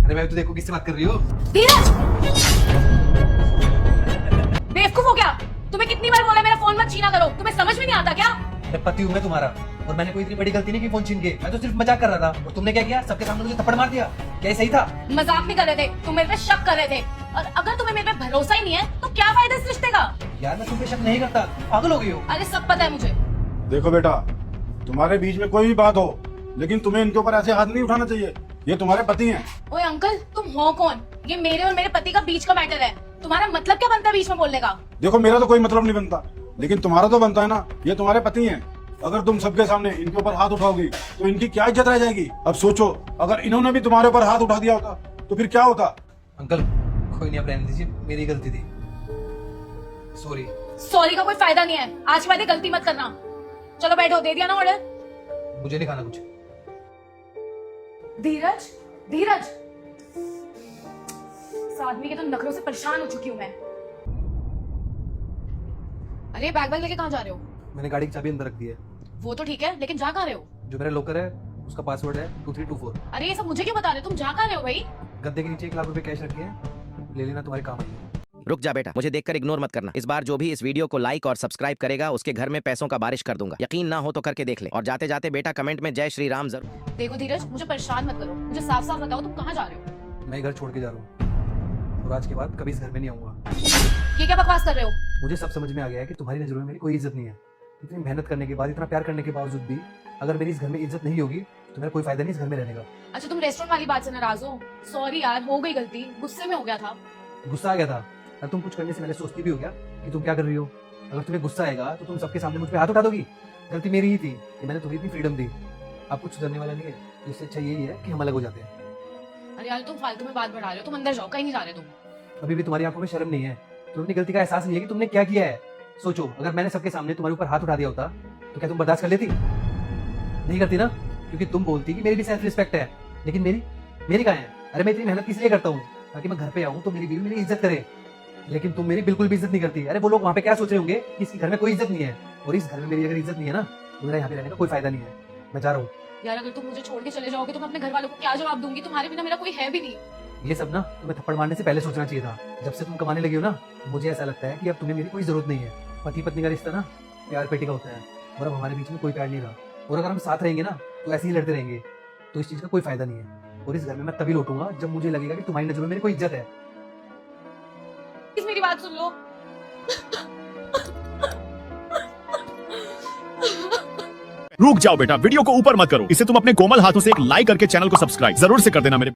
अरे मैं तो देखो किससे बात कर रही हो। धीरज, बेवकूफ हो गया। तुम्हें कितनी बार बोला मेरा फोन मत छीना करो, तुम्हें समझ में नहीं आता क्या? मैं पति हूँ मैं तुम्हारा, और मैंने कोई इतनी बड़ी गलती नहीं की फोन छीन के। मैं तो सिर्फ मजाक कर रहा था, और तुमने क्या किया? सबके सामने मुझे थप्पड़ मार दिया। क्या ये सही था? मजाक नहीं कर रहे थे, तुम मेरे पे शक कर रहे थे। और अगर तुम्हें मेरे पे भरोसा ही नहीं है तो क्या फायदा इस रिश्ते का? यार मैं तुम पे शक नहीं करता, पागल हो गई हो। अरे सब पता है मुझे। देखो बेटा, तुम्हारे बीच में कोई भी बात हो, लेकिन तुम्हें इनके ऊपर ऐसे हाथ नहीं उठाना चाहिए। ये तुम्हारे पति हैं। ओए अंकल, तुम हो कौन? ये मेरे और मेरे पति का बीच का मैटर है। तुम्हारा मतलब क्या बनता है बीच में बोलने का? देखो मेरा तो कोई मतलब नहीं बनता, लेकिन तुम्हारा तो बनता है ना। ये तुम्हारे पति हैं। अगर तुम सबके सामने इनके ऊपर हाथ उठाओगी तो इनकी क्या इज्जत रह जाएगी। अब सोचो, अगर इन्होंने भी तुम्हारे ऊपर हाथ उठा दिया होता तो फिर क्या होता। अंकल कोई नहीं, आप रहने दीजिए, मेरी गलती थी। सॉरी। सॉरी का कोई फायदा नहीं है, आज के बाद ये गलती मत करना। चलो बैठो, दे दिया ना ऑर्डर? मुझे नहीं खाना कुछ। धीरज, धीरज, इस आदमी के तो नखरों से परेशान हो चुकी हूँ मैं। अरे बैग बैग लेके कहाँ जा रहे हो? मैंने गाड़ी की चाबी अंदर रख दी है। वो तो ठीक है, लेकिन जा कहाँ रहे हो? जो मेरा लॉकर है उसका पासवर्ड है 2324। अरे ये सब मुझे क्यों बता रहे हो? तुम जा कहाँ रहे हो भाई? गद्दे के नीचे 1 लाख रुपए कैश रखे हैं, ले लेना, तुम्हारे काम आएंगे। रुक जा बेटा, मुझे देखकर इग्नोर मत करना। इस बार जो भी इस वीडियो को लाइक और सब्सक्राइब करेगा उसके घर में पैसों का बारिश कर दूंगा। यकीन ना हो तो करके देख ले। और जाते जाते बेटा कमेंट में जय श्री राम जरूर। देखो धीरज, मुझे परेशान मत करो, मुझे साफ साफ बताओ तुम कहाँ जा रहे हो? मैं घर छोड़ के जा रहा हूँ, और आज के बाद कभी इस घर में नहीं आऊंगा। ये क्या बकवास कर रहे हो? मुझे सब समझ में आ गया है कि तुम्हारी नजरों में मेरी कोई इज्जत नहीं है। इतनी मेहनत करने के बाद, इतना प्यार करने के बावजूद भी अगर मेरी इस घर में इज्जत नहीं होगी तो मेरा कोई फायदा नहीं इस घर में रहने का। अच्छा तुम रेस्टोरेंट वाली बात से नाराज हो? सॉरी यार, हो गई गलती, गुस्से में हो गया था। गुस्सा आ गया था? अगर तुम कुछ करने से पहले सोचती भी हो क्या कि तुम क्या कर रही हो? अगर तुम्हें गुस्सा आएगा तो तुम सबके सामने मुझ पे हाथ उठा दोगी। गलती मेरी ही थी कि मैंने तुम्हें इतनी फ्रीडम दी। अब कुछ सुधरने वाला नहीं है, इससे अच्छा यही है कि हम अलग हो जाते हैं। अरे यार तुम फालतू में बात बढ़ा रहे हो, तुम अंदर जाओ, कहीं नहीं जा रहे तुम। अभी भी तुम्हारी आंखों में शर्म नहीं है? तुम्हें अपनी गलती का एहसास नहीं है कि तुमने क्या किया है? सोचो, अगर मैंने सबके सामने तुम्हारे ऊपर हाथ उठा दिया होता तो क्या तुम बर्दाश्त कर लेती? नहीं करती ना, क्योंकि तुम बोलती कि मेरी भी सेल्फ रिस्पेक्ट है, लेकिन मेरी कहाँ है? अरे मैं इतनी मेहनत किस लिए करता हूँ? ताकि मैं घर पे आऊँ तो मेरी बीवी मेरी इज्जत करे, लेकिन तुम मेरी बिल्कुल भी इज्जत नहीं करती। अरे वो लोग वहाँ पे क्या सोच रहे होंगे कि इस घर में कोई इज्जत नहीं है, और इस घर में मेरी अगर इज्जत नहीं है ना तो मेरा यहाँ पे रहने का कोई फायदा नहीं है। मैं जा रहा हूँ। यार अगर तुम मुझे छोड़ के चले जाओगे तो मैं अपने घर वालों को क्या जवाब दूंगी? तुम्हारे बिना मेरा कोई है भी नहीं। ये सब ना तुम्हें थप्पड़ मारने से पहले सोचना चाहिए था। जब से तुम कमाने लगी हो ना, मुझे ऐसा लगता है कि अब तुम्हें मेरी कोई जरूरत नहीं है। पति पत्नी का रिश्ता ना प्यार पेटी का होता है, और अब हमारे बीच में कोई प्यार नहीं रहा। और अगर हम साथ रहेंगे ना तो ऐसे ही लड़ते रहेंगे, तो इस चीज का कोई फायदा नहीं है। और इस घर में मैं तभी लौटूंगा जब मुझे लगेगा कि तुम्हारी नजरों में मेरी कोई इज्जत है। प्लीज मेरी बात सुन लो। रुक जाओ बेटा, वीडियो को ऊपर मत करो। इसे तुम अपने कोमल हाथों से एक लाइक करके चैनल को सब्सक्राइब जरूर से कर देना मेरे